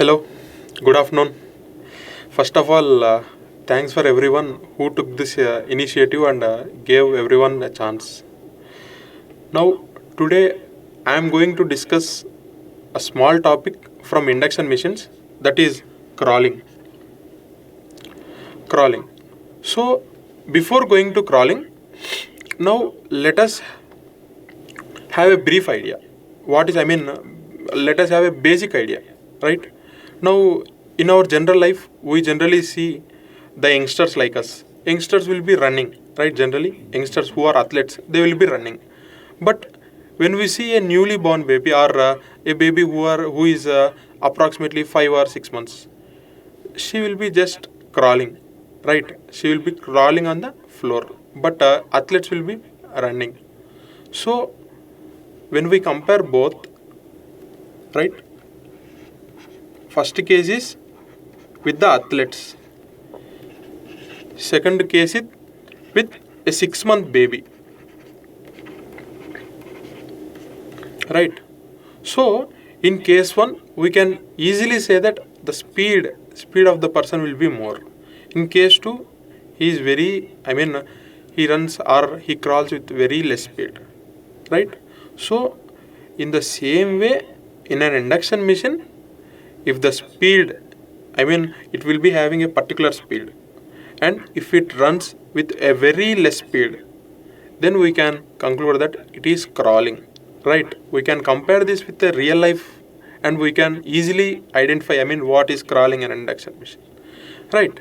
Hello, good afternoon. First of all, thanks for everyone who took this initiative and gave everyone a chance. Now, today I am going to discuss a small topic from induction machines, that is crawling. Crawling. So, before going to crawling, now let us have a brief idea. Let us have a basic idea, right? Now, in our general life, we generally see the youngsters like us. Youngsters will be running, right? Generally, youngsters who are athletes, they will be running. But when we see a newly born baby or a baby who is approximately 5 or 6 months, she will be just crawling, right? She will be crawling on the floor, but athletes will be running. So when we compare both, right? First case is with the athletes. Second case is with a 6 month baby. Right. So in case one, we can easily say that the speed of the person will be more. In case two, he is very he runs or he crawls with very less speed. Right. So in the same way, in an induction machine, if the speed, it will be having a particular speed, and if it runs with a very less speed, then we can conclude that it is crawling, right? We can compare this with the real life, and we can easily identify, what is crawling in an induction machine, right?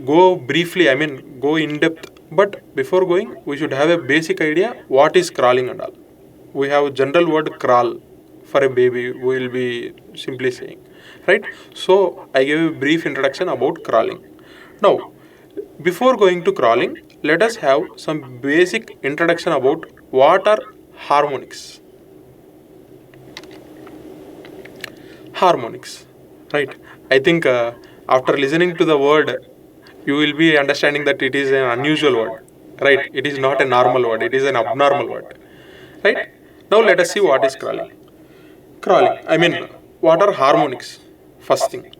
Go briefly, go in depth, but before going, we should have a basic idea what is crawling and all. We have a general word crawl for a baby, we will be simply saying, right? So I gave a brief introduction about crawling. Now, before going to crawling, let us have some basic introduction about what are harmonics. Harmonics, right? I think after listening to the word, you will be understanding that it is an unusual word, right? It is not a normal word, it is an abnormal word, right? Now let us see what is crawling. Crawling, what are harmonics? First thing,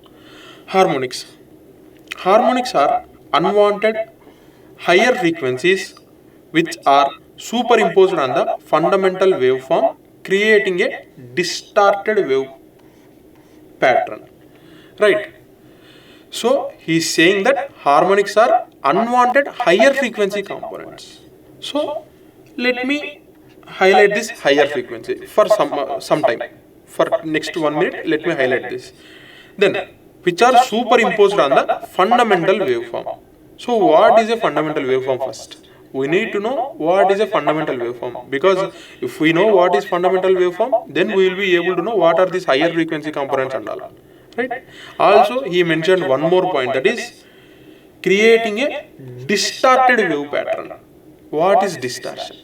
harmonics. Harmonics are unwanted higher frequencies which are superimposed on the fundamental waveform, creating a distorted wave pattern. Right? So he is saying that harmonics are unwanted higher frequency components. So let me highlight this higher frequency for some time. For next 1 minute, let me highlight this. Then, which are superimposed on the fundamental waveform. So what is a fundamental waveform first? We need to know what is a fundamental waveform, because if we know what is fundamental waveform, then we will be able to know what are these higher frequency components and all. Right? Also, he mentioned one more point, that is creating a distorted wave pattern. What is distortion?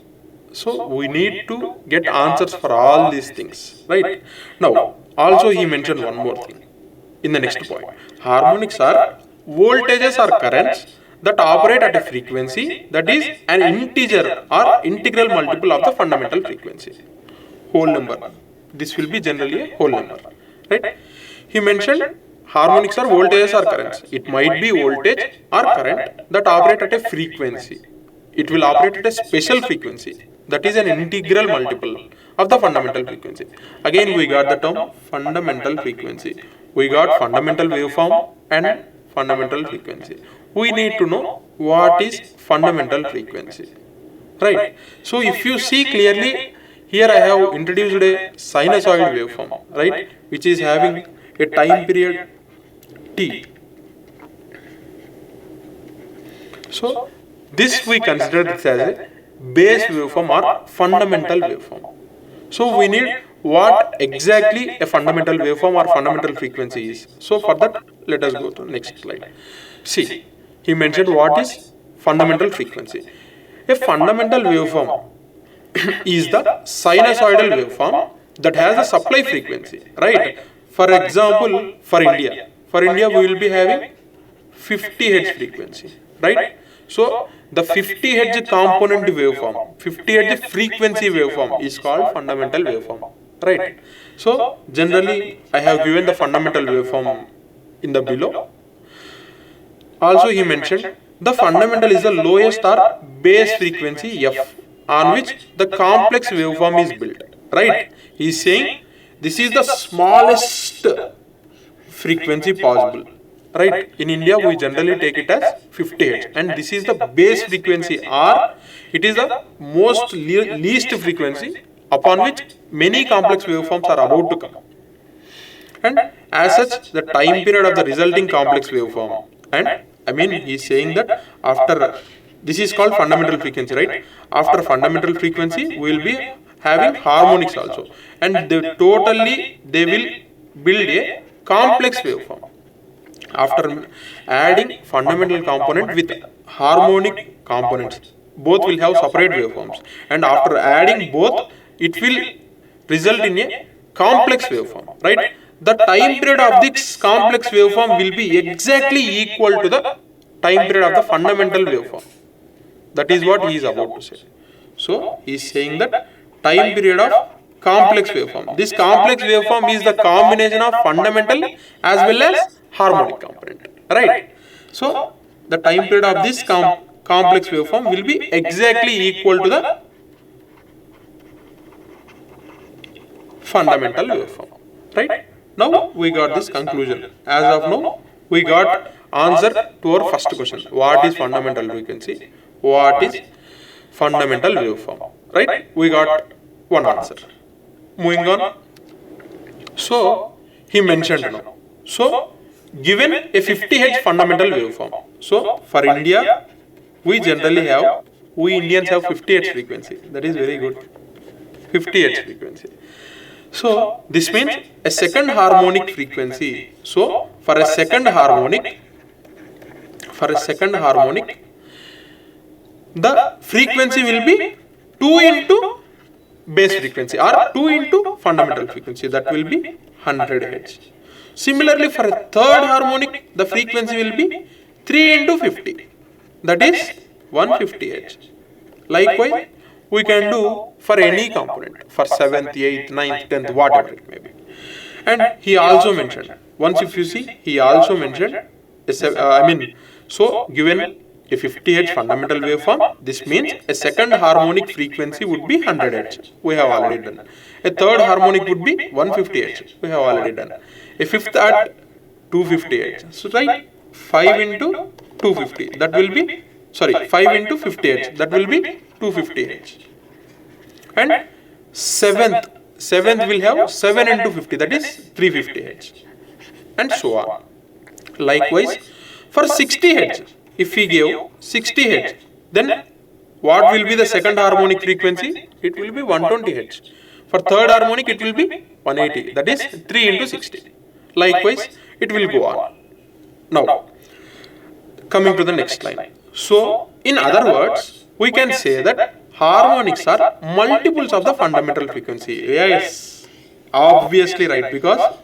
So we need to get answers for all these things, right? Now, also he mentioned one more thing in the next point. Harmonics are voltages or currents that operate at a frequency that is an integer or integral multiple of the fundamental frequency. Whole number. This will be generally a whole number, right? He mentioned harmonics are voltages or currents. It might be voltage or current that operate at a frequency. It will operate at a special frequency that is an integral multiple of the fundamental frequency. Again, we got the term fundamental frequency. We got fundamental waveform and fundamental frequency. We need to know what is fundamental frequency, right? So if you see clearly, here I have introduced a sinusoid waveform, right, which is having a time period t. So this we consider this as a base waveform or fundamental waveform. So we need what exactly a fundamental waveform or fundamental frequency is. So for that, let us go to the next slide. See, he mentioned what is fundamental frequency. A fundamental waveform is the sinusoidal waveform that has a supply frequency, right? For example, for India we will be having 50 Hz frequency, right? So the 50 Hz component waveform, 50 Hz frequency waveform is called fundamental waveform, right? So generally I have given the fundamental waveform in the below. Also he mentioned the fundamental is the lowest or base frequency f on which the complex waveform is built, right? He is saying this is the smallest frequency possible, right? In India we generally take it as 50 Hz, and this is the base frequency, or it is the most least frequency upon which many complex waveforms are about to come. And as such, the time period of the resulting complex waveform, and I mean he is saying that after, this is called fundamental frequency, right? After fundamental frequency we will be having harmonics also, and they will build a complex waveform. After adding fundamental component with harmonic components, both will have separate waveforms, and after adding both, it will result in a complex waveform, right? The time period of this complex waveform will be exactly equal to the time period of the fundamental waveform. That is what he is about to say. So he is saying that time period of complex waveform. This complex waveform is the combination of fundamental as well as harmonic component, right? So the time period of this complex waveform will be exactly equal to the fundamental waveform, right? Now we got this conclusion. As of now, we got answer to our first question. What is fundamental frequency? What is fundamental waveform? Right? We got one answer. Moving on. So he mentioned now. So given a 50 Hz fundamental waveform. So for India, we Indians have 50 Hz frequency. That is very good. 50 Hz frequency. So this means a second harmonic frequency. So for a second harmonic, the frequency will be 2 into base frequency, or 2 into fundamental frequency. That will be 100 Hz. Similarly, for a third harmonic, the frequency will be 3 into 50. That is 150 Hz. Likewise, we can do for any component, for 7th, 8th, 9th, 10th, whatever it may be. And he also mentioned, once if you see, he also mentioned, so given a 50 Hz fundamental waveform, this means a second harmonic frequency would be 100 Hz. We have already done. A third harmonic would be 150 Hz. We have already done. A fifth at 250 Hz. So right, 5 into 250, that will be, 5 into 50 Hz, that will be 250 Hz. And seventh will have 7 into 50, that is 350 Hz. And so on. Likewise, for 60 Hz, if we give 60 Hz, then what will be the second harmonic frequency? It will be 120 Hz. For third harmonic, it will be 180, that is 3 into 60. Likewise, it will go on. Now, coming to the next line. So, in other words, we can say that harmonics are multiples of the fundamental frequency. Yes, obviously right, because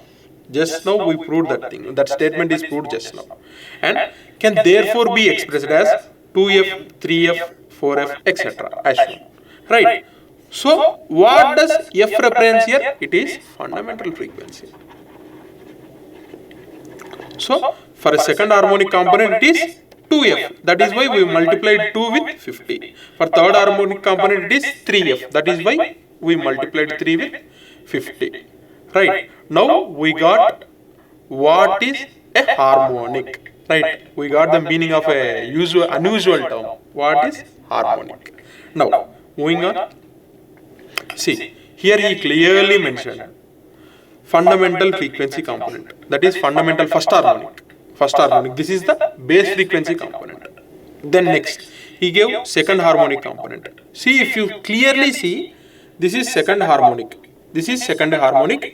just now we proved that thing. That statement is proved just now. And can therefore be expressed as 2f, 3f, 4f, etc. as shown. Right. So, what does f represent here? It is fundamental frequency. So, for a second harmonic component, it is 2f. That is why we multiplied 2 with 50. For third harmonic component, it is 3f. That is why we multiplied 3 with 50. Right. Now, we got what is a harmonic. Right. We got the meaning of a unusual term. What is harmonic? Now, moving on. See, here he clearly mentioned fundamental frequency component. That is fundamental first harmonic. This is the base frequency component. Then next, he gave second harmonic component. See, if you clearly see, this is second harmonic.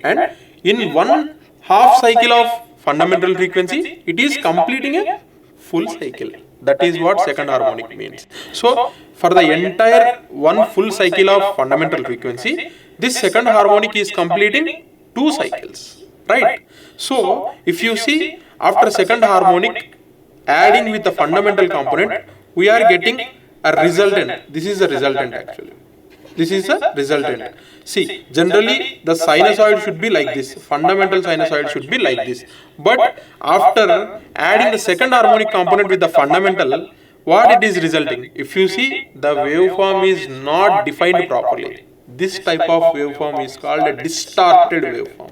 And in one half cycle of fundamental frequency, it is completing a full cycle. That is what second harmonic means. So, for the entire one full cycle of fundamental frequency, this second harmonic is completing 2 cycles. Right? So, if you see, after second harmonic, adding with the fundamental component, we are getting a resultant. This is the resultant actually. This is a resultant. See, generally the sinusoid should be like this. Fundamental sinusoid should be like this. But after adding the second harmonic component with the fundamental, what it is resulting? If you see, the waveform is not defined properly. This type of waveform is called a distorted waveform.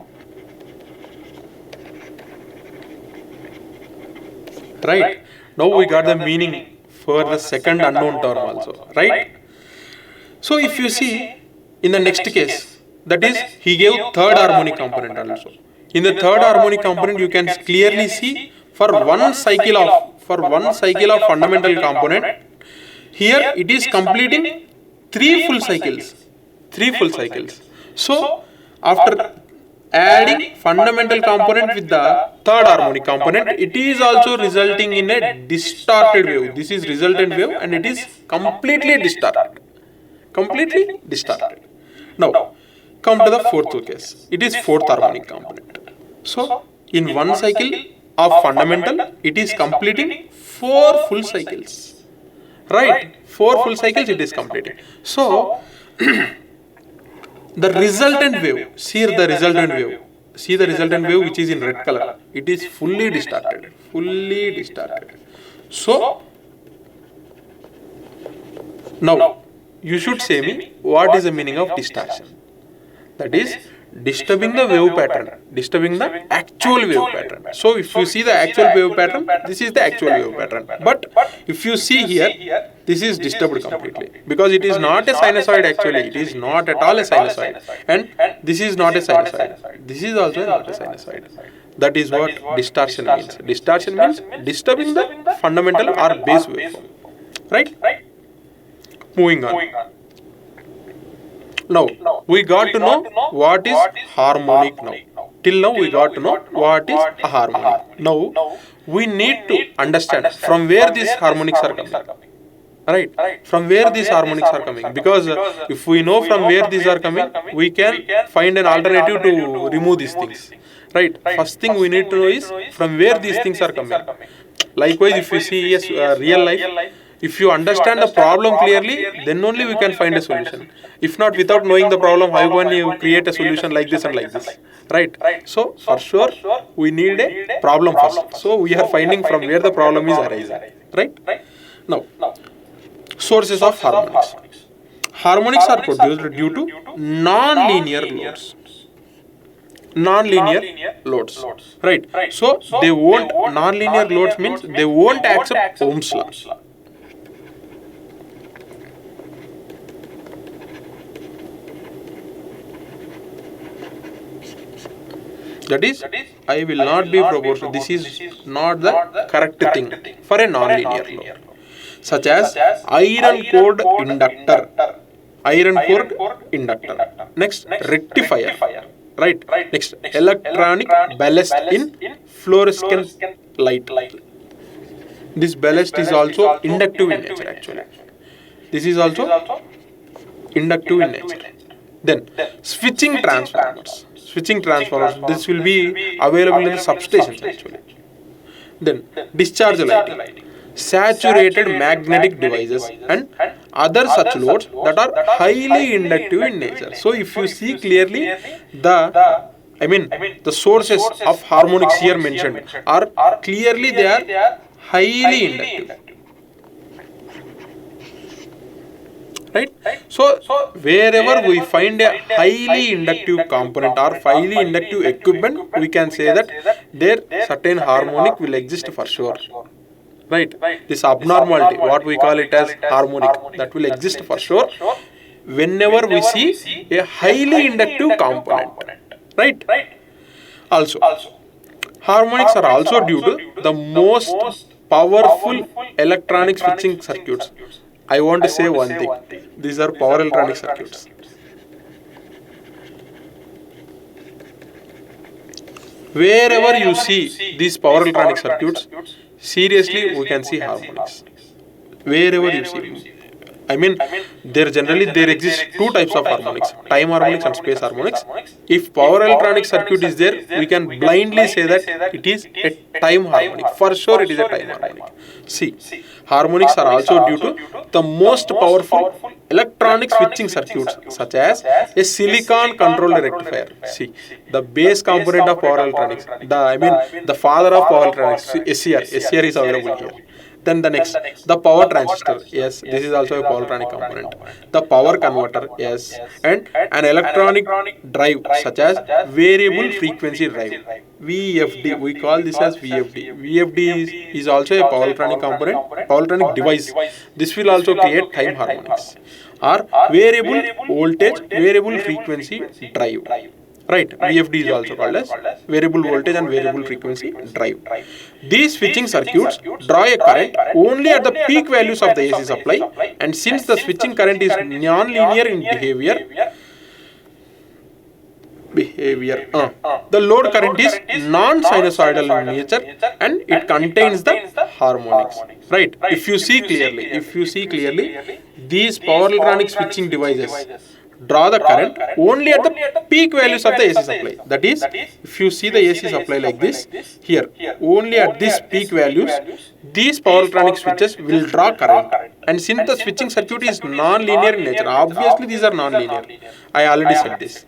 Right? Now we got the meaning for the second unknown term also. Right? So if you see in the next case, that is he gave third harmonic component also. In the third harmonic component you can clearly see for one cycle of fundamental component, here it is completing three full cycles. So after adding fundamental component with the third harmonic component, it is also resulting in a distorted wave. This is resultant wave and it is completely distorted. Now, come to the fourth case. It is fourth harmonic component. So, in one cycle of fundamental, it is completing four full cycles. Right? Four full cycles it is completing. So, the resultant wave, see the resultant wave which is in red color. It is fully distorted. So, now, you should say me what is the meaning of distortion. That is disturbing the wave pattern, disturbing the actual wave pattern. So if you see the actual wave pattern, this is the actual wave pattern. But if you see here, this is disturbed completely because it is not a sinusoid actually. It is not at all a sinusoid. And this is not a sinusoid. This is also not a sinusoid. That is what distortion means. Distortion means disturbing the fundamental or base waveform. Right? Moving on. Now, we got to know what is harmonic now. Till now, we got to know what is a harmonic. Now, we need to understand from where these harmonics are coming. Right? From where these harmonics are coming. Because if we know from where these are coming, we can find an alternative to remove these things. Right? First thing we need to know is from where these things are coming. Likewise, if you see real life, if you understand the problem clearly, then only we can find a solution. If not, without knowing the problem, how can you create a solution like this and like this? Right? So, for sure, we need a problem first. So, we are finding from where the problem is arising. Right? Now, sources of harmonics. Harmonics are produced due to non-linear loads. Right? So, they won't, non-linear loads means they won't accept Ohm's law. That is, I will not be proportional. This is not the correct thing for a non-linear load. Such as iron core inductor. Next, rectifier. Right. Next, electronic ballast in fluorescent light. This ballast is also inductive in nature actually. This is also inductive in nature. Then, switching transformers. This will be available in the substations actually. Then, discharge lighting. Saturated magnetic devices and other such loads that are highly inductive in nature. So, if you see clearly the sources of harmonics here mentioned are clearly they are highly inductive. Right? So, wherever we find a highly inductive component or highly inductive equipment, we can say that there certain harmonic will exist for sure. Right? This abnormality, what we call it as harmonic, that will exist for sure whenever we see a highly inductive component. Right? Also, harmonics are also due to the most powerful electronic switching circuits. I want to say one thing. These are power electronic circuits. Wherever you see these power electronic circuits, seriously we can see harmonics. Wherever you see. I mean, there exist two types of harmonics: time harmonics and space harmonics. If power electronic circuit is there, we can blindly say that it is a time harmonic. For sure, it is a time harmonic. See, harmonics are also due to the most powerful electronic switching circuits, such as a silicon controlled rectifier. See, the base component of power electronics, the father of power electronics, SCR. SCR is available here. Then the next, the power transistor. Yes, this is also a power electronic component. The power converter. Yes, and an electronic drive such as variable frequency drive. VFD. We call this as VFD. VFD is also a power electronic component, power electronic device. This will also create time harmonics or variable voltage, variable frequency drive. Right, VFD is also called as variable voltage and variable frequency drive. These switching circuits draw a current only at the peak values of the AC supply, and since the switching current is non-linear in behavior, the load current is non-sinusoidal in nature and it contains the harmonics. Right, if you see clearly, these power electronic switching devices draw the current only at the peak values of the AC supply. That is, if you see the AC supply like this, here, only at this peak values, these power electronic switches will draw current. And since the switching circuit is non-linear in nature, obviously these are non-linear. I already said this.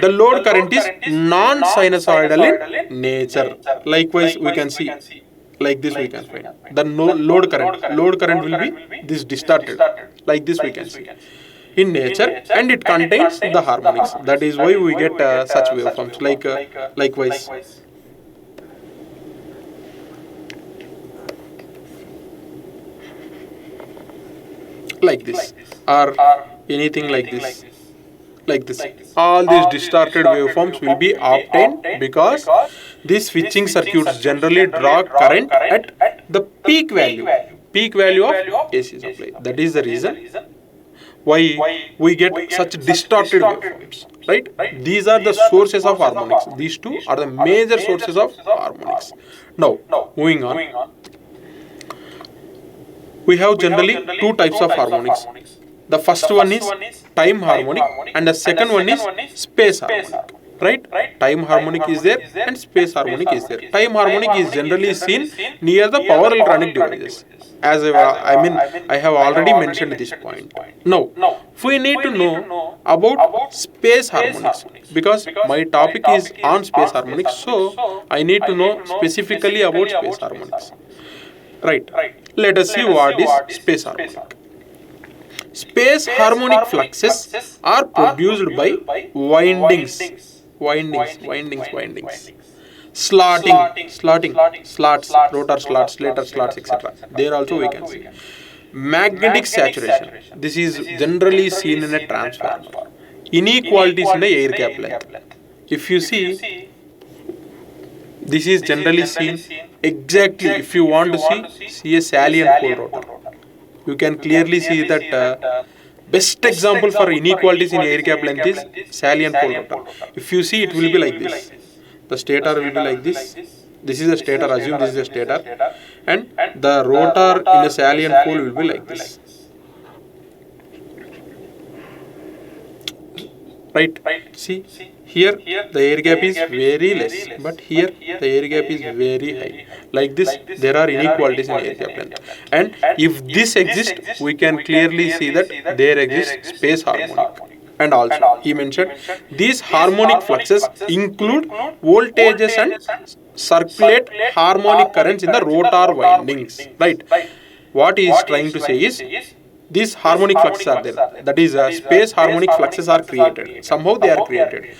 The load current is non-sinusoidal in nature. Likewise, we can see, like this we can find. The load current will be this distorted. Like this we can see in nature, and it contains the harmonics. That is why we get such waveforms. Likewise, like this, or anything like this. All these distorted waveforms will be obtained because these switching circuits generally draw current at the peak value of AC supply. That is the reason why we get such distorted waveforms, right? These are the sources of harmonics. These two are the major sources of harmonics. Now, moving on, we have generally two types of harmonics. The first one is time harmonic and the second one is space harmonic. Right? Time harmonic is there and space harmonic is there. Time harmonic is generally seen near the power electronic devices. As I have already mentioned this point. Now, we need to know about space harmonics because my topic is on space harmonics. So, I need to know specifically about space harmonics. Right? Let us see what is space harmonic. Space harmonic fluxes are produced by windings, slots, rotor slots, stator slots, etc. There also we can see. Magnetic saturation. This is generally seen in a transformer. Inequalities in the air gap length. If you see, this is generally seen exactly. If you want to see a salient pole rotor. You can clearly see that best example for inequalities in air gap length is salient pole rotor. If you see, it will be like this. The stator will be like this. This is a stator, assume this is a stator. And the rotor in a salient pole will be like this. Right? See, here the air gap is very less, but here the air gap is very high. Like this, there are inequalities in air gap length. And if this exists, we can clearly see that there exists space harmonic. And also, he mentioned, these harmonic fluxes include voltages and circulate harmonic currents in the rotor windings. Right? What he is trying to say is, these harmonic fluxes are there. That is, space harmonic fluxes are created. Somehow they are created.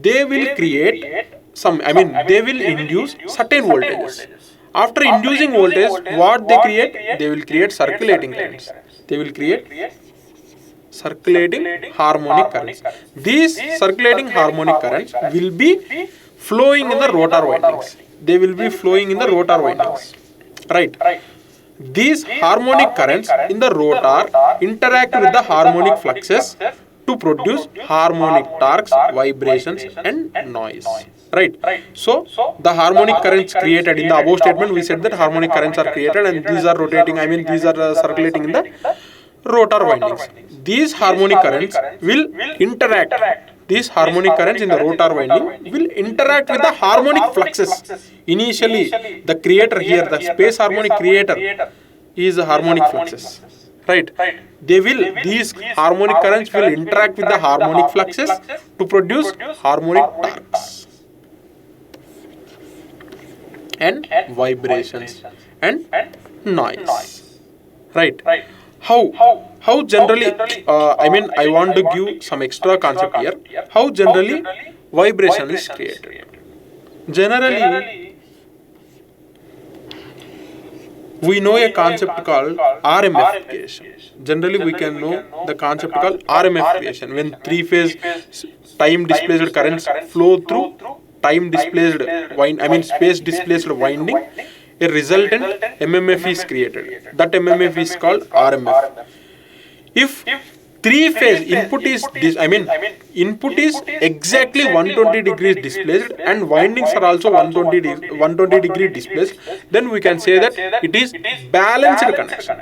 They will create they will induce certain voltages. After inducing voltage, what they create? They will create circulating currents. They will create circulating harmonic currents. These circulating harmonic currents will be flowing in the rotor windings. They will be flowing in the rotor windings. Right? These harmonic currents in the rotor interact with the harmonic fluxes to produce harmonic torques, vibrations and noise. right? So the harmonic currents created in the above statement, we said that harmonic currents are created and these are rotating, I mean these are circulating in the rotor windings. These harmonic currents will interact. These harmonic currents in the rotor winding will interact with the harmonic fluxes. Initially, the creator here, the space harmonic creator, is the harmonic fluxes. Right? These harmonic currents will interact with the harmonic fluxes to produce harmonic torques and vibrations and noise. Right? How generally, I want to give some extra concept here. How generally vibration is created. Generally, we know a concept called RMF creation. Generally, we can know the concept called RMF creation. When three-phase time displaced currents flow through time displaced space displaced winding, a resultant MMF is created. That MMF is called RMF. If three-phase input is exactly 120 degrees displaced and windings are also 120 degree displaced, then we can say that it is balanced connection.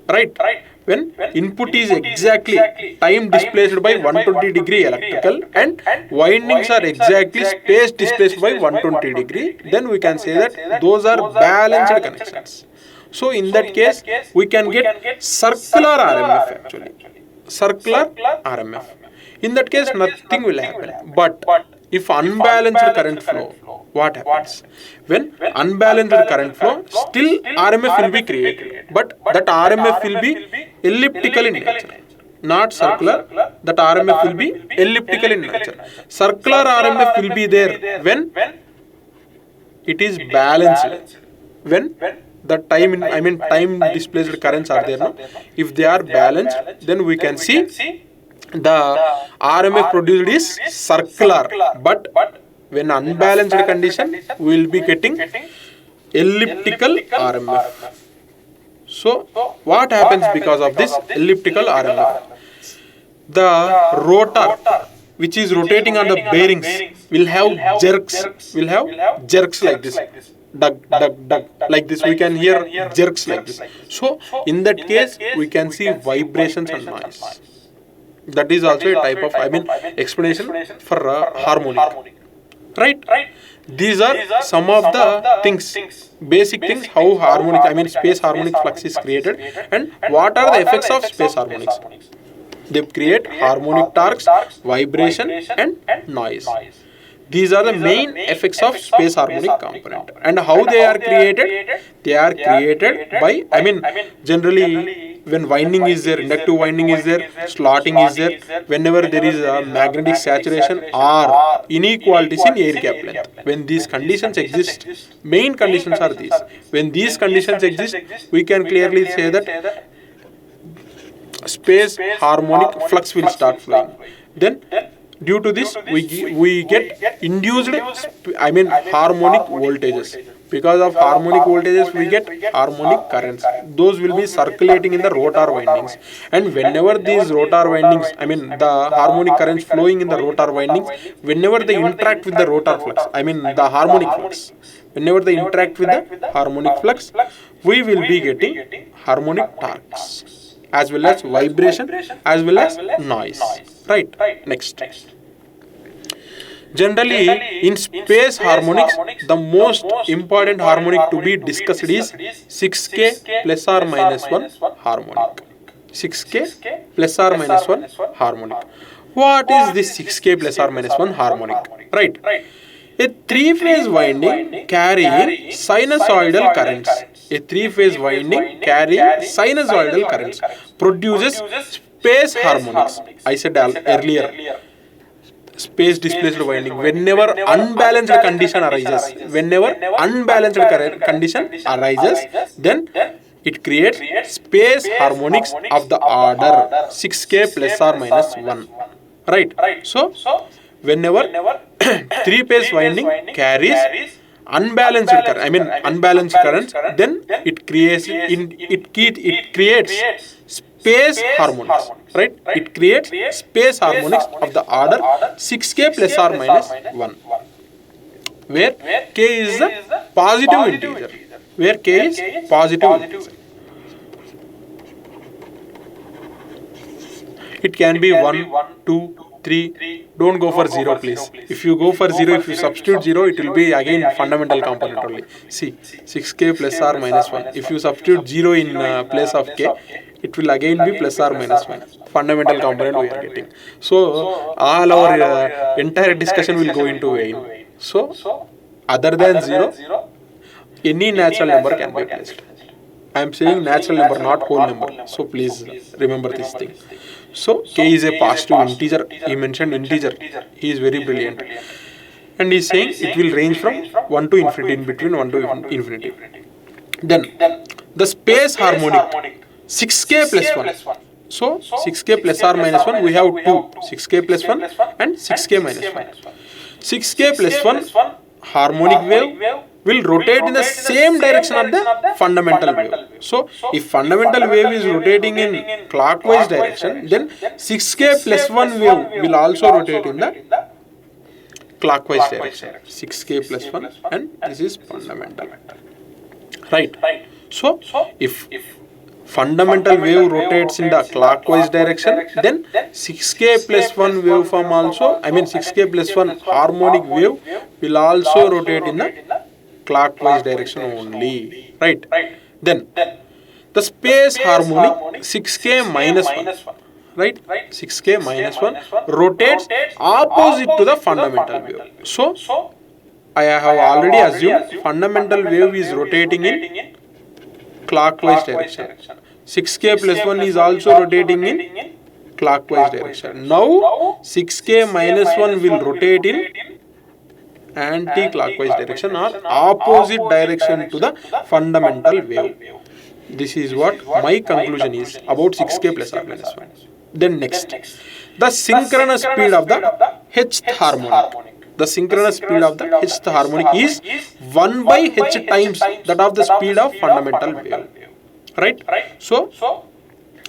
Right? When input is exactly time displaced by 120 degree electrical and windings are exactly space displaced by 120 degree, then we can say that those are balanced connections. So in that case, we can get circular RMF actually. Circular RMF. In that case, nothing will happen. But if unbalanced current flow, what happens? When unbalanced current flow, still RMF will be created. But that RMF will be elliptical in nature. Not circular, that RMF will be elliptical in nature. Circular RMF will be there when it is balanced. When the time displaced currents are there now. If they are balanced, then we can see the RMF produced is circular. But when unbalanced condition, we will be getting elliptical RMF. So what happens because of this elliptical RMF? The rotor, which is rotating on the bearings, will have jerks like this. Dug, like this. We can hear jerks like this. So in that case, we can see vibrations and noise. That is also a type of explanation for harmonic. Right? These are some of the things, basic things, how harmonic, space harmonic flux is created and what are the effects of space harmonics. They create harmonic torques, vibration and noise. These are the main effects of space harmonic component. And how they are created? They are created by, generally when winding is there, inductive winding is there, slotting is there, whenever there is a magnetic saturation or inequalities in air gap length. When these conditions exist, main conditions are these. When these conditions exist, we can clearly say that space harmonic flux will start flowing. Then due to this, we get induced, harmonic voltages. Because of harmonic voltages, we get harmonic currents. Those will be circulating in the rotor windings. And whenever these rotor windings, the harmonic currents flowing in the rotor windings, whenever they interact with the rotor flux, the harmonic flux. Whenever they interact with the harmonic flux, we will be getting harmonic torques, as well as vibration, as well as noise. Right? Next. Generally, in space harmonics, the most important harmonic to be discussed is 6K plus or minus 1 harmonic. 6K plus or minus 1 harmonic. What is this 6K plus or minus 1 harmonic? Right. A three-phase winding carrying sinusoidal currents. A three-phase winding carrying sinusoidal currents produces space harmonics. I said earlier. Space displaced winding. Whenever unbalanced condition arises, then it creates space harmonics of the order 6K plus or minus 1. Right? So, whenever three-phase winding carries unbalanced currents, then it creates space harmonics. Right? It creates space harmonics of the order 6K plus or minus 1. where k is the positive integer. Where k is positive integer. It can be 1, 2, 3. Don't go for 0, please. If you go for 0, if you substitute 0, it will be again fundamental component only. See, 6k plus or minus 1. If you substitute 0 in place of k, it will again be plus or minus 1. Fundamental component we are getting. So, all our entire discussion will go into vain. So, other than 0, any natural number can be placed. I am saying natural number, not whole number. So, please remember this thing. So, k is a positive integer. He mentioned integer. He is very brilliant. And he is saying it will range from 1 to infinity, in between 1 to infinity. Then, the space harmonic, 6k plus 1. So, 6k plus or minus 1, we have 2. 6k plus 1 and 6k minus 1. 6k plus 1 harmonic wave will rotate in the same direction of the fundamental wave. So, if fundamental wave is rotating in clockwise direction, then 6k plus 1 wave will also rotate in the clockwise direction. 6k plus 1 and this is fundamental. Right. So, if fundamental wave rotates in the clockwise direction, then 6k plus 1 waveform also, 6k plus 1 harmonic wave will also rotate in the clockwise direction only, right? Then the space harmonic 6k minus 1, right? 6k minus 1 rotates opposite to the fundamental wave. So, I have already assumed fundamental wave is rotating in clockwise direction. 6k plus 1 is also rotating in clockwise direction. Now, 6k minus 1 will rotate in anti-clockwise direction or opposite direction to the fundamental wave. This is what my conclusion is about 6k plus or minus 1. Then next, the synchronous speed of the hth harmonic. The synchronous speed of the hth harmonic is 1 by h times that of the speed of fundamental wave. Right? So,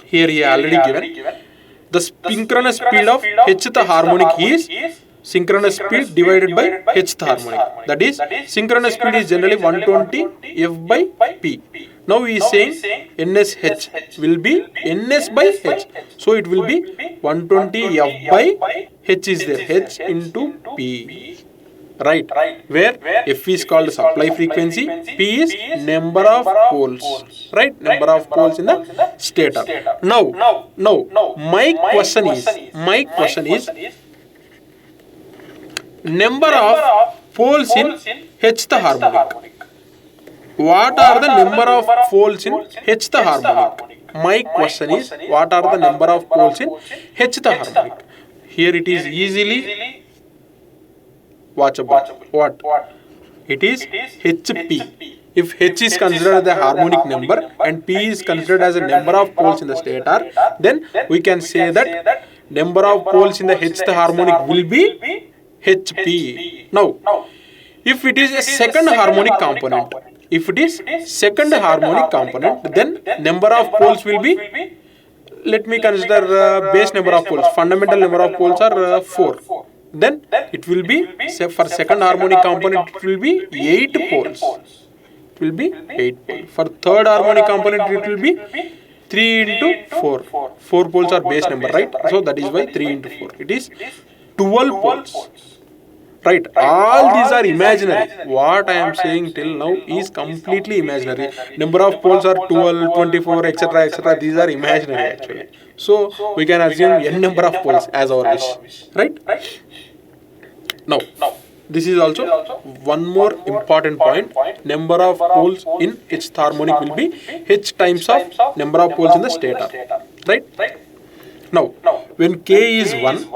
here he already given the synchronous speed of hth harmonic is synchronous speed divided by hth harmonic. That is, synchronous speed is generally 120 f by p. Now he is saying nsh will be ns by h. So it will be 120 f by h is there, h into p. Right, where f is called supply frequency, p is number of poles, right, number of poles in the stator. Now my question is number of poles in hth harmonic. What are the number of poles in hth harmonic? My question is, what are the number of poles in hth harmonic? Here it is easily watchable. What? It is HP. If H is considered the harmonic number and P is considered as a number of poles in the stator, then we can say that number of poles in the hth harmonic will be HP. Now, if it is a second harmonic component, then number of poles will be, let me consider base number of poles. Fundamental number of poles are 4. Then it will be, for second harmonic component, it will be 8 poles. It will be 8 poles. For third harmonic component, it will be 3 into 4. 4 poles are base number, right? So that is why 3 into 4. It is 12 poles. Right, all these are imaginary. What I am saying till now is completely imaginary. Number of poles are 12, 24, etc., etc. These are imaginary actually. So we can assume n number of poles as our wish. Right? Now, this is also one more important point. Number of poles in hth harmonic will be h times of number of poles in the stator. Right? Now, when k is 1,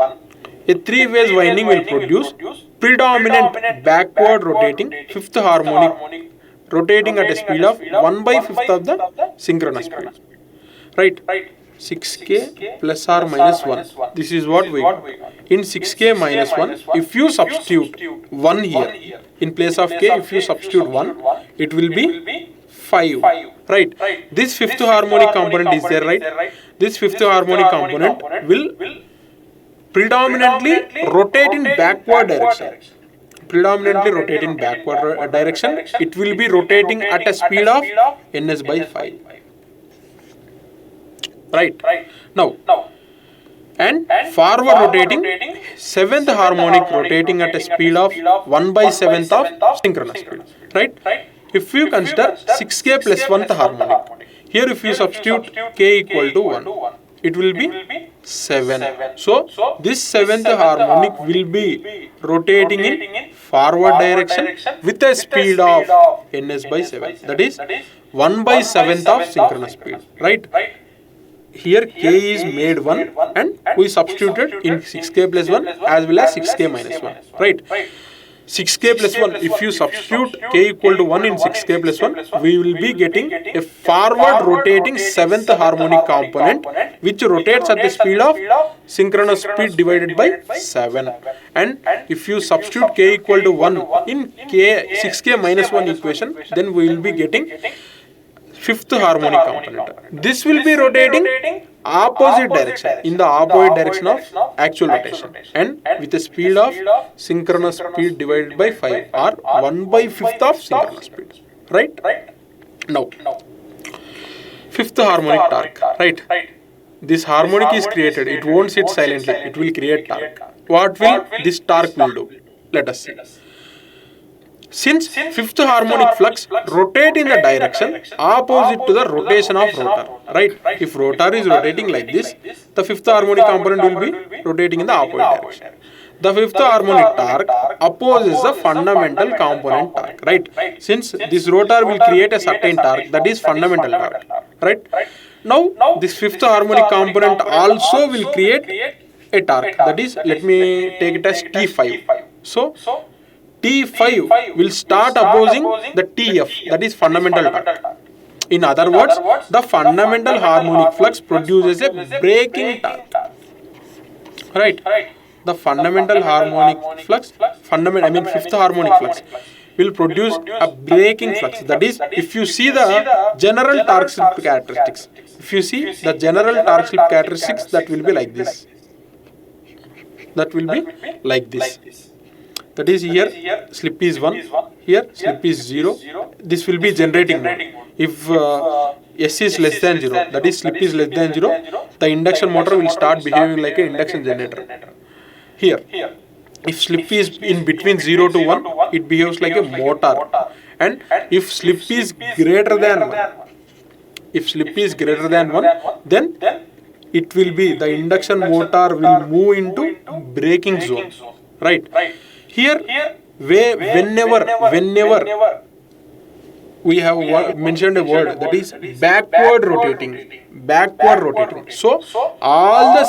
a 3-phase winding will produce predominant backward rotating fifth harmonic rotating at a speed of 1 by 5th of the synchronous speed. Right? 6k plus or minus 1. This is what we got. In 6k minus 1, if you substitute 1 here, in place of k, if you substitute 1, it will be 5. Right? This fifth harmonic component is there, right? This fifth harmonic component will predominantly rotate in backward direction. predominantly rotate in backward direction. It will be rotating at a speed of ns by 5. Right. Now, and forward rotating, 7th harmonic rotating at a speed of 1 by 7th of synchronous speed. Right. If you consider 6k plus 1th harmonic, here if you substitute k equal to 1, it will be 7. So this 7th harmonic will be rotating in forward direction with a speed of ns by 7. That is 1 by 7th of synchronous speed. Right. Here k is made 1 and we substituted in 6k plus 1 as well as 6k minus 1. Right. 6k plus 1, if you substitute k equal to 1 in 6k plus 1, we will be getting a forward rotating 7th harmonic component which rotates at the speed of synchronous speed divided by 7. And if you substitute k equal to 1 in 6k minus 1 equation, then we will be getting 5th harmonic component. This will be rotating opposite direction, in the opposite direction of actual rotation, and with a speed of synchronous speed divided by 5 or 1 by 5th of synchronous speed. Right. Now, 5th harmonic torque. Right. This harmonic is created. It won't sit silently. It will create torque. What will this torque will do? Let us see. Since 5th harmonic flux rotate in the direction opposite to the rotation of rotor, right? If rotor is rotating like this, the 5th harmonic component will be rotating in the opposite direction. The 5th harmonic torque opposes the fundamental component torque, right? Since this rotor will create a certain torque, that is fundamental torque, right? Now, this 5th harmonic component also will create a torque, that is, let me take it as T5. So, T5 will start opposing the TF, that is fundamental torque. In other words, the fundamental harmonic flux produces a braking torque. Right. The fundamental harmonic flux, 5th harmonic flux, will produce a braking flux. That is, if you see the general torque slip characteristics, that will be like this. That will be like this. That is, here slip is 1, here slip is 0. This will be generating mode. If S is less than 0, that is slip is less than 0, the induction motor will start behaving like an induction generator. Here, if slip is in between 0 to 1, it behaves like a motor. And if slip is greater than 1, then it will be, the induction motor will move into braking zone. Right. Here, whenever we have mentioned a word, that is backward rotating. So all the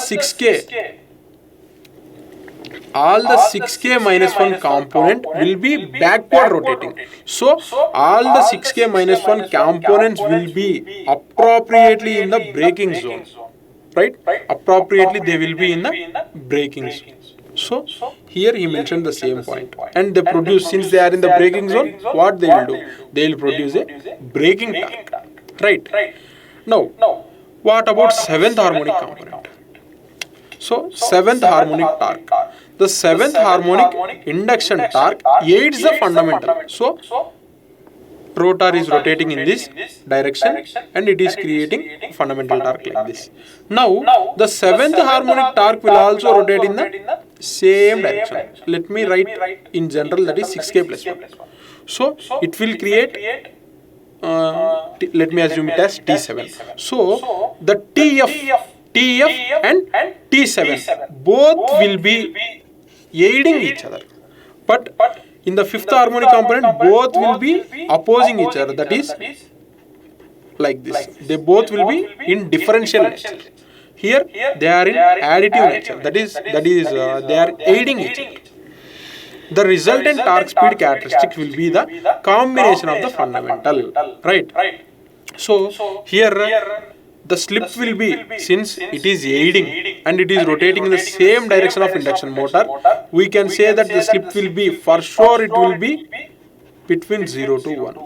6k minus 1 component will be backward rotating. So all the 6k minus 1 components will be appropriately in the braking zone. Right? Appropriately they will be in the braking zone. So here he mentioned the same point, and they produce, since they are in the braking zone, what they will do? They will produce a braking torque. Right. Now, what about 7th harmonic component? So 7th harmonic torque. The 7th harmonic induction torque aids the fundamental. So rotor is rotating in this direction and it is creating fundamental torque like this. Now, the 7th harmonic torque will also rotate in the same direction. Let me write in general, that is 6k plus 1. So, it will create, let me assume it as T7. So, the TF and T7 both will be aiding each other. But in the 5th harmonic component, both will be opposing each other. That is like this. They both will be in differential nature. Here they are in additive nature. That is they are aiding each other. The resultant torque speed characteristic will be the combination of the fundamental. Right. So here the slip will be, since it is aiding and it is rotating in the same direction of induction motor, we can say that the slip will be, for sure it will be between 0 to 1.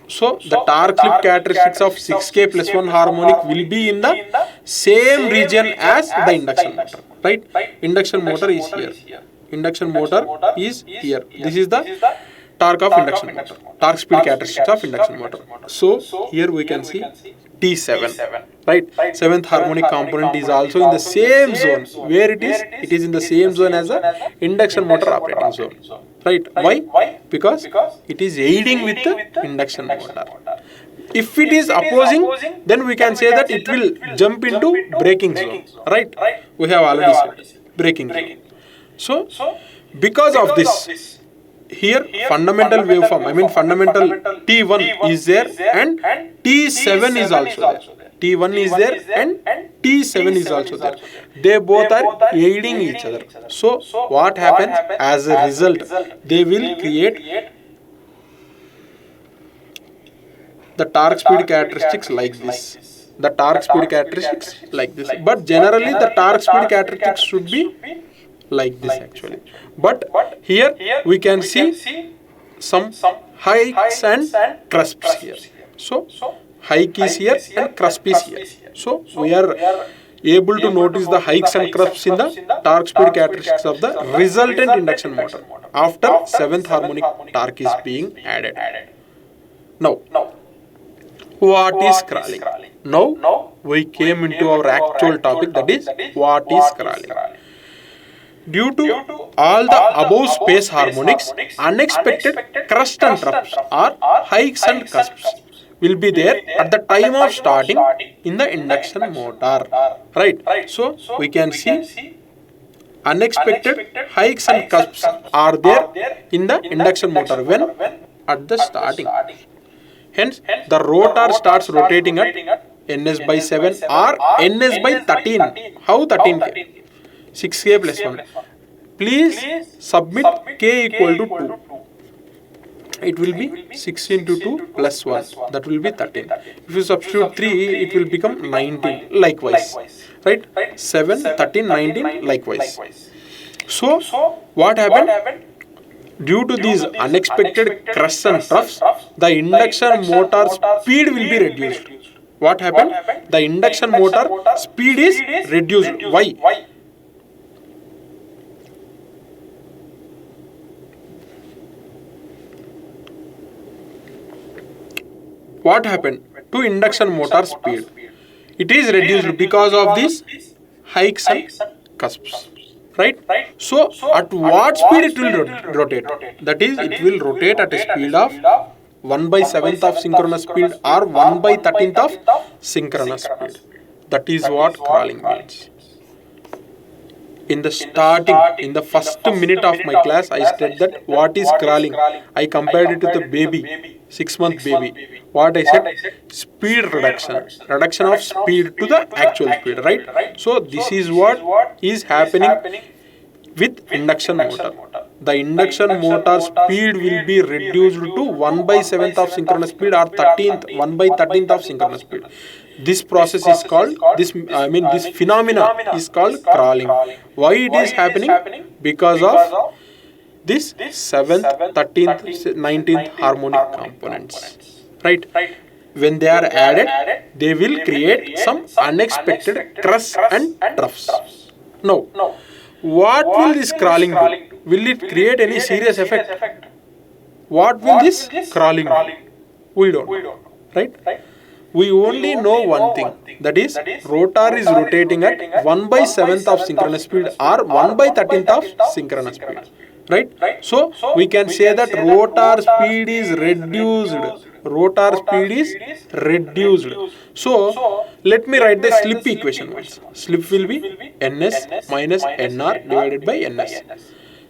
So the torque slip characteristics of 6k plus 1 harmonic will be in the same region as the induction motor. Right? Induction motor is here. induction motor is here. This is the torque of induction motor, torque speed characteristics of induction motor. So here we can see T7, right? Seventh harmonic component is also in the same zone. Where it is? It is in the same zone as the induction motor operating zone, right? Why? Because it is aiding with the induction motor. If it is opposing, then we can say that it will jump into braking zone, right? We have already said braking zone. So, because of this, here fundamental waveform, I mean fundamental T1 is there and T7 is also there. T1 is there and T7 is also there. They both are aiding each other. So, what happens as a result? They will create the torque speed characteristics like this. The torque speed characteristics like this. But generally the torque speed characteristics should be like this actually. But here we can see some hikes and crisps here. So hike is here and crisp is here. So we are able to notice the hikes and crisps in the torque speed characteristics of the resultant induction motor after 7th harmonic torque is being added. Now, what is crawling? Now we came into our actual topic, that is what is crawling. Due to all the above space harmonics, unexpected crust and troughs or hikes and cusps will be there at the time of starting in the induction motor, right? So we can see unexpected hikes and cusps are there in the induction motor when at the starting. Hence, the rotor starts rotating at ns by 7 or ns by 13. How 13k? 6k plus 1. Please submit k equal to 2. It will be 6 into 2 plus 1. That will be 13. If you substitute 3, it will become 19. Likewise. Right? 7, 13, 19. Likewise. So, what happened? Due to these unexpected crusts and troughs, the induction motor speed will be reduced. What happened? The induction motor speed is reduced. Why? What happened to induction motor speed? It is reduced because of these hikes and cusps. Right? So, at what speed it will rotate? That is, it will rotate at a speed of 1 by 7th of synchronous speed or 1 by 13th of synchronous speed. That is what crawling means. In the starting, in the first minute of my class, I said that what is crawling? I compared it to the baby, 6-month baby. What I said? Speed reduction. Reduction of speed to the actual speed, right? So, this is what is happening with induction motor. The induction motor speed will be reduced to 1 by 7th of synchronous speed or 1 by 13th of synchronous speed. This process is called, this phenomena is called crawling. Why it is happening? Because of this 7th, 13th, 19th harmonic components. Right? When they are added, they will create some unexpected crusts and troughs. Now, what will this crawling do? Will it create any serious effect? What will this crawling do? We don't know. Right? We only know one thing, that is rotor is rotating at 1 by 7th of synchronous speed or 1 by 13th of synchronous speed. Right? So, we can say that rotor speed is reduced. Rotor speed is reduced. So, let me write the slip equation once. Slip will be ns minus nr divided by ns.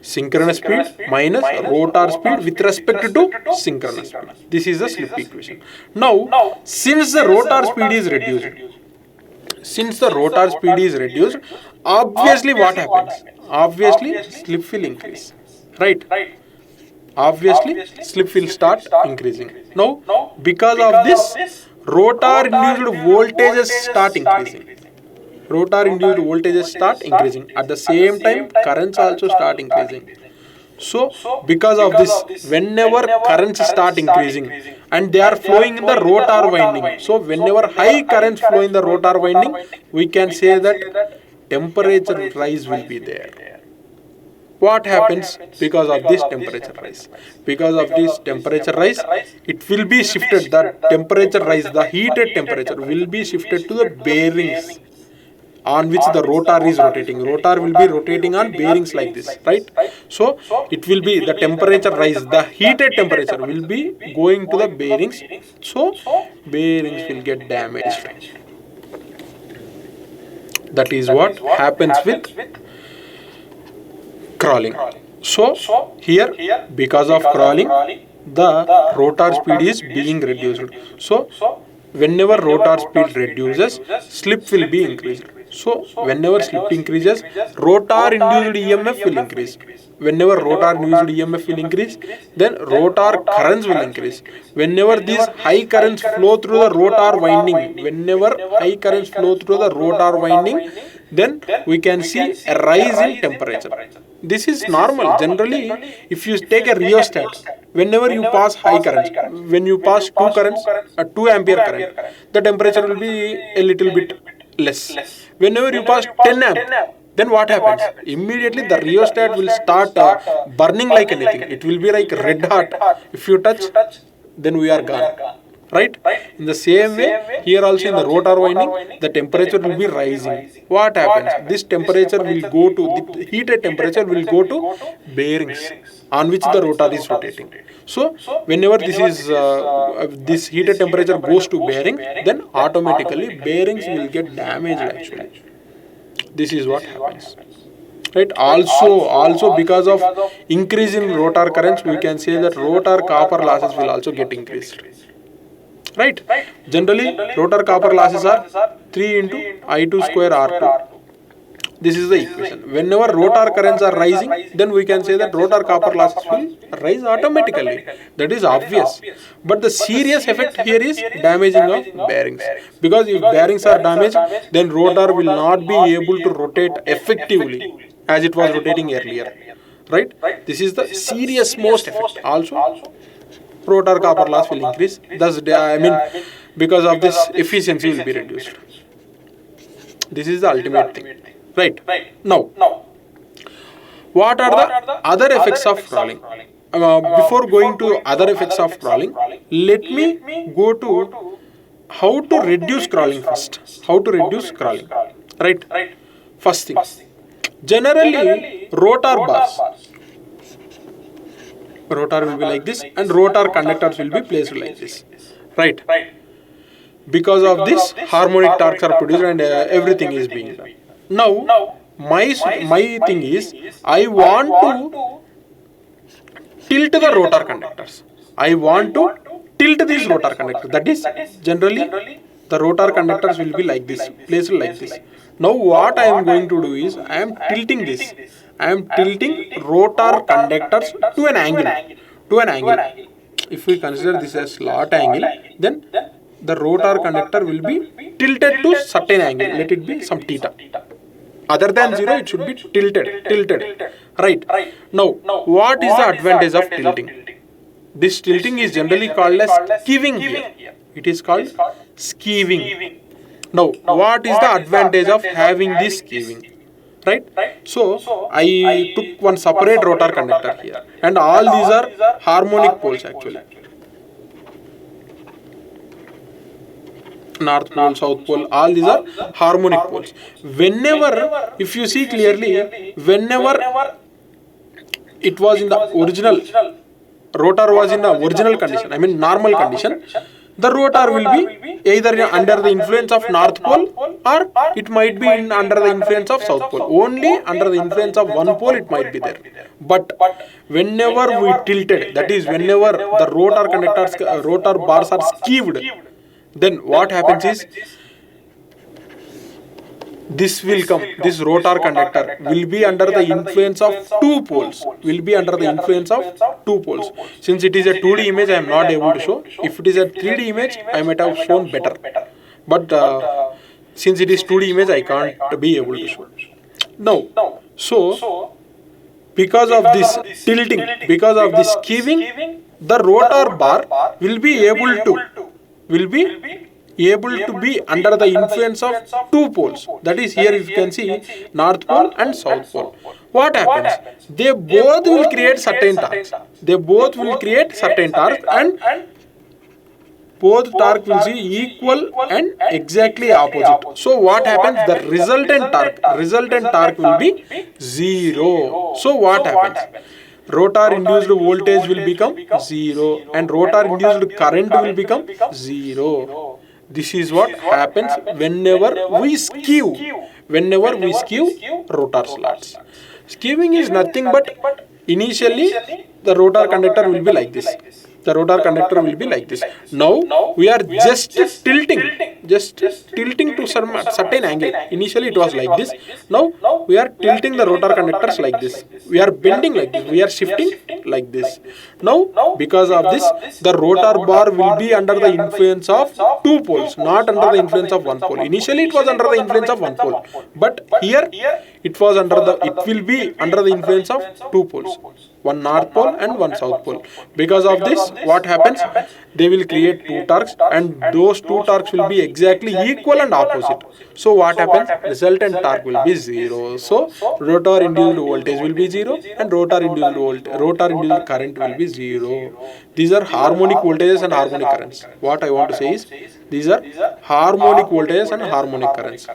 Synchronous speed minus rotor speed with respect to synchronous speed. This is the slip equation. Now, since the rotor speed is reduced, obviously what happens? Obviously, slip will increase. Right? Obviously, slip will start increasing. Now, because of this, rotor-induced voltages start increasing. Rotor-induced voltages start increasing. At the same time, currents also start increasing. So, because of this, whenever currents start increasing and they are flowing in the rotor winding, so whenever high currents flow in the rotor winding, we can say that temperature rise will be there. What happens because of this temperature rise? Because of this temperature rise, it will be shifted. The temperature rise, the heated temperature will be shifted to the bearings on which the rotor is rotating. Rotor will be rotating on bearings like this, right? So it will be the temperature rise, the heated temperature will be going to the bearings. So bearings will get damaged. That is what happens with crawling. So here, because of crawling, the rotor speed is being reduced. So whenever rotor speed reduces, slip will be increased. So whenever slip increases, rotor induced EMF will increase. Whenever rotor induced EMF will increase, then rotor currents will increase. Whenever these high currents flow through the rotor winding, then we can see a rise in temperature. This is normal. Generally, if you take a rheostat, whenever you pass high currents, when you pass 2 ampere current, the temperature will be a little bit less. Whenever you pass 10 amp, then what happens? Immediately the rheostat will start burning like anything. It will be like red hot. If you touch, then we are gone. Right? In the same way, here also in the rotor winding, the temperature will be rising. What happens? This temperature will go to, the heated temperature will go to bearings on which the rotor is rotating. So, whenever this heated temperature goes to bearing, then automatically bearings will get damaged actually. This is what happens. Right? Also because of increase in rotor currents, we can say that rotor copper losses will also get increased. Right? Generally, rotor copper losses are 3 into I2 square R2. This is the equation. Whenever rotor currents are rising, then we can say that rotor copper losses will rise automatically. That is obvious. But the serious effect here is damaging of bearings. Because if bearings are damaged, then rotor will not be able to rotate effectively as it was rotating earlier. Right? This is the serious most effect. Also, rotor copper loss will increase. Thus, because of this, efficiency will be reduced. This is the ultimate thing. Right. Now, what are the other effects of crawling? Before going to other effects of crawling, let me go to how to reduce crawling first. How to reduce crawling. Right. First thing. Generally, rotor bars. Rotor will be like this and rotor conductors will be placed like this. Right. Because of this, harmonic torques are produced and everything is being done. Now, my thing is, I want to tilt the rotor conductors. I want to tilt these rotor conductors. That is, generally, the rotor conductors will be like this, placed like this. Now, what I am going to do is, I am tilting this. I am tilting rotor conductors to an angle. If we consider this as slot angle, then the rotor conductor will be tilted to certain angle. Let it be some theta. Other than 0, it should be tilted. Right. Now, what is the advantage of tilting? This tilting is generally called as skewing here. It is called skewing. Now, what is the advantage of having this skewing? Right? So, I took one separate rotor conductor here. And all these are harmonic poles actually. North pole, south pole, all these are harmonic poles. Whenever, if you see clearly, whenever it was in the original, rotor was in the original condition, normal condition, the rotor will be either under the influence of North Pole or it might be under the influence of South Pole. Only under the influence of one pole it might be there. But whenever we tilted, that is whenever the rotor bars are skewed, then what happens is this rotor conductor will be under the influence of two poles. Since it is a 2D image, I am not able to show. If it is a 3D image, I might have shown better. But since it is 2D image, I can't be able to show. Now, so because of this tilting, because of this skewing, the rotor bar will be able to be under the influence of two poles. That is, here you can see north pole and south pole. What happens? They both will create certain torques. They both will create certain torques, and both torque will be equal and exactly opposite. So what happens? The resultant torque will be 0. So what happens? Rotor induced voltage will become 0 and rotor induced current will become 0. This is what happens whenever we skew. Whenever we skew rotor slots. Skewing is nothing but initially the rotor conductor will be like this. The rotor conductor will be like this. Now we are just tilting to some certain angle. Initially it was like this. Now we are tilting the rotor conductors like this. We are bending like this. We are shifting like this. Now because of this, the rotor bar will be under the influence of two poles, not under the influence of one pole. Initially it was under the influence of one pole, but here it will be under the influence of two poles. One north pole and one south pole. Because of this, what happens? They will create two torques, and those two torques will be exactly equal and opposite. So what happens? Resultant torque will be 0. So rotor induced voltage will be 0 and rotor induced current will be 0. These are harmonic voltages and harmonic currents. What I want to say is, these are harmonic voltages and harmonic currents.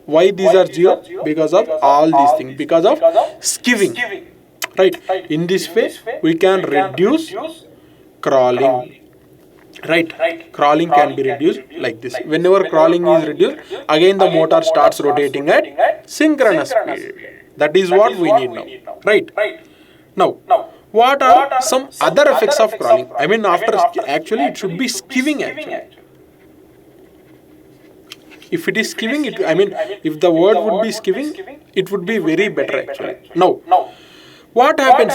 Why these are 0? Because of all these things. Because of skewing. Right. In this way, we can reduce crawling. Right. Crawling can be reduced like this. Whenever crawling is reduced, again the motor starts rotating at synchronous speed. That is what we need now. Right. Now, what are some other effects of crawling? I mean, actually it should be skewing actually. If it is skewing, if the word would be skewing, it would be very better actually. Now, what happens?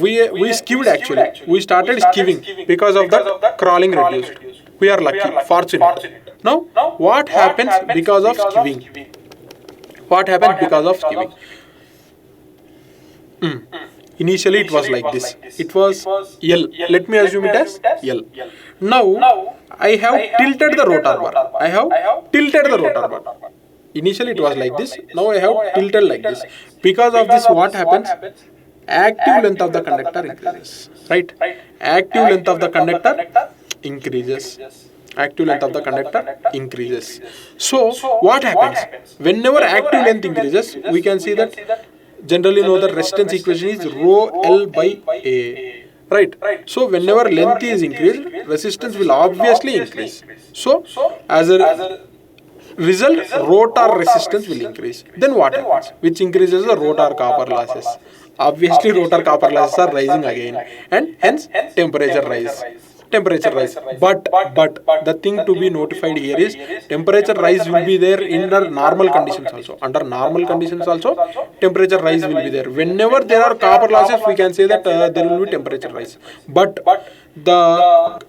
We skewed actually. We started skewing because of the crawling reduced. We are lucky, fortunate. Now, what happens because of skewing? What happens because of skewing? Initially it was like this. It was L. Let me assume it as L. Now, I have tilted the rotor bar. Initially it was like this. Now I have tilted like this. Because of this, what happens? Active length of the conductor increases. Right? Active length of the conductor increases. Active length of the conductor increases. So, what happens? Whenever active length increases, we can see that generally know the resistance equation is rho L by A. Right? So, whenever length is increased, resistance will obviously increase. So, as a result, rotor resistance will increase. Then what happens? Which increases the rotor copper losses. Obviously, rotor copper losses are rising again, and hence temperature rise. But the thing to be notified here is temperature rise will be there in the normal conditions also. Under normal conditions also, temperature rise will be there. Whenever there are copper losses, we can say that there will be temperature rise. But the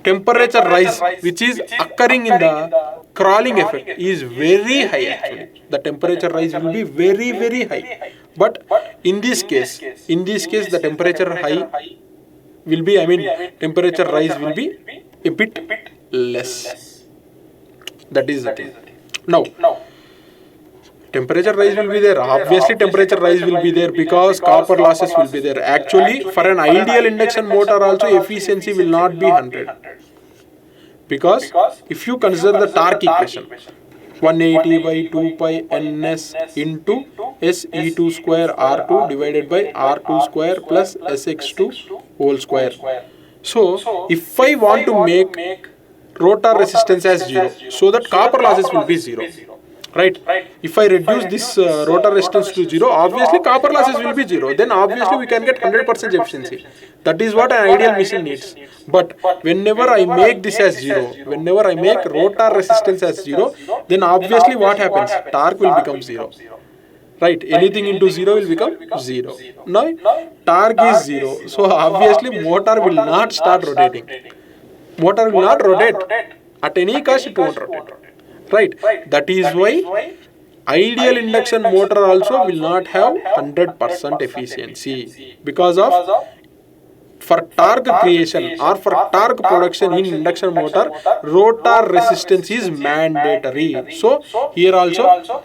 temperature rise which is occurring in the crawling effect is very high actually. The temperature rise will be very, very high. But in this case, the temperature high will be, temperature rise will be a bit less. That is the thing. Now, temperature rise will be there. Obviously, temperature rise will be there because copper losses will be there. Actually, for an ideal induction motor also, efficiency will not be 100. Because if you consider the torque equation, 180 by 2 pi ns into SE2 square R2 divided by R2 square plus SX2 whole square. So, if I want to make rotor resistance as 0, so that copper losses will be 0. Right? If I reduce this rotor resistance to 0, obviously copper losses will be 0. Then obviously we can get 100% efficiency. That is what an ideal machine needs. But whenever I make this as 0, whenever I make rotor resistance as 0, then obviously what happens? Torque will become 0. Right? Anything into 0 will become 0. Now, torque is 0. So obviously motor will not start rotating. Motor will not rotate. At any cost it won't rotate. Right? That is why ideal induction motor also will not have 100% efficiency because of for torque creation or for torque production in induction motor, rotor resistance is mandatory. So here also,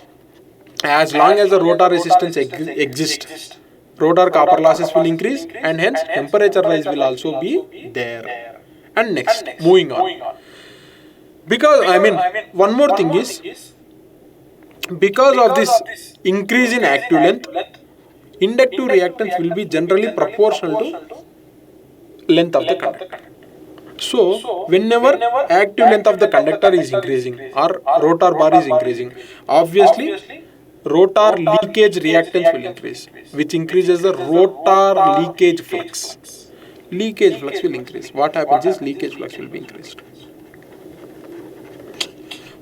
as long as the rotor resistance exists, rotor copper losses will increase, and hence temperature rise will also be there. And next, moving on, because one more thing is, because of this increase in active length, inductive reactance will be generally proportional to length of the conductor. So whenever active length of the conductor is increasing or rotor bar is increasing, obviously rotor leakage reactance will increase, which increases the rotor leakage flux. Leakage flux will increase. What happens is leakage flux will be increased.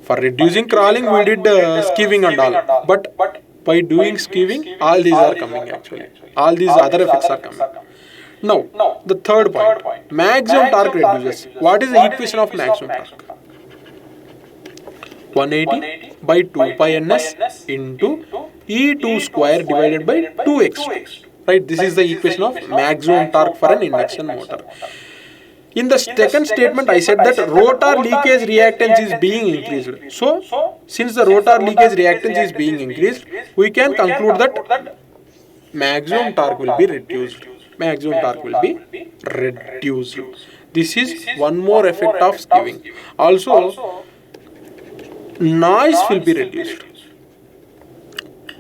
For reducing crawling, we did skewing and all. But by doing skewing, all these are coming actually. All these other effects are coming. Now, the third point, maximum torque reduces. What is the equation of maximum torque? 180 by 2 pi ns into E2 square divided by 2x2. Right, this is the equation of maximum torque for an induction motor. In the second statement, I said that rotor leakage reactance is being increased. So, since the rotor leakage reactance is being increased, we can conclude that maximum torque will be reduced. Maximum torque will be reduced. This is one more effect of skewing. Also, noise will be reduced,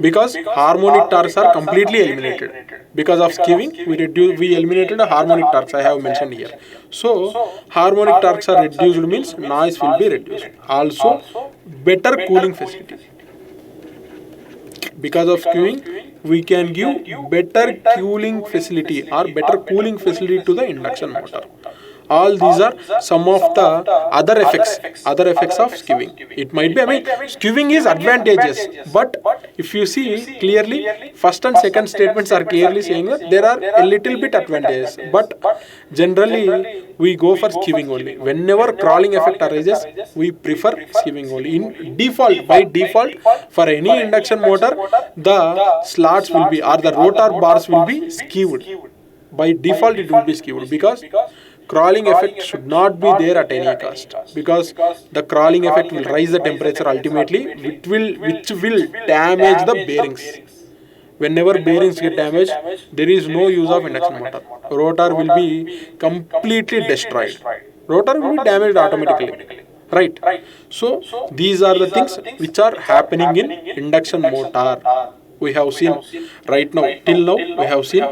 because harmonic torques are completely eliminated. Because of skewing, we eliminated the harmonic torques I have mentioned here. So harmonic torques are reduced means noise will be reduced. Also, better cooling facility. Because of skewing, we can give better cooling facility or better cooling facility to the induction motor. All these are some of the other effects of skewing. It might be, skewing is advantageous, but if you see clearly, first and second statements are clearly saying that there are a little bit advantages, but generally we go for skewing only. Whenever crawling effect arises, we prefer skewing only. By default, for any induction motor, the slots will be, or the rotor bars will be skewed. By default, it will be skewed, because crawling effect should not be there at any cost, because the crawling effect will raise the temperature ultimately, which will damage the bearings. Whenever bearings get damaged, there is no use of induction motor. Rotor will be completely destroyed. Rotor will be damaged automatically. Right? So these are the things which are happening in induction motor. We have seen right now, till now, we have seen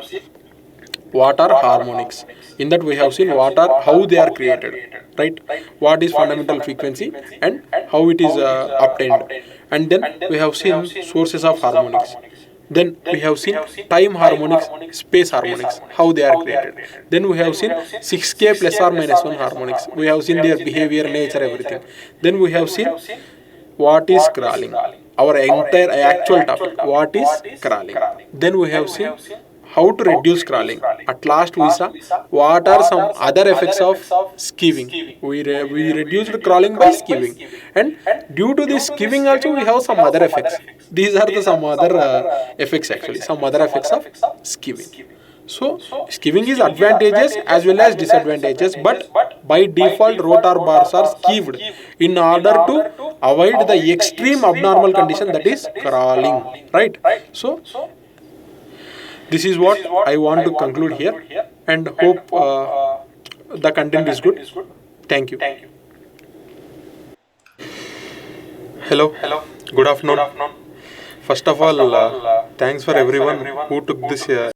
what are harmonics. In that we have seen how they are created, right? What is fundamental frequency and how it is obtained. And then we have seen sources of harmonics. Then we have seen time harmonics, space harmonics, how they are created. Then we have seen 6k plus or minus 1 harmonics. We have seen their behavior, nature, everything. Then we have seen what is crawling. Our entire actual topic, what is crawling. Then we have seen how to reduce crawling. At last we saw what are some other effects of skewing. We reduced crawling by skewing, and due to this skewing also we have some other effects. These are some other effects actually, some other effects of skewing. So skewing is advantageous as well as disadvantageous, but by default rotor bars are skewed in order to avoid the extreme abnormal condition, that is crawling, right? So this is what I want to conclude here, and hope the content is good. Thank you. Hello. Good afternoon. First of all, thanks for everyone who took this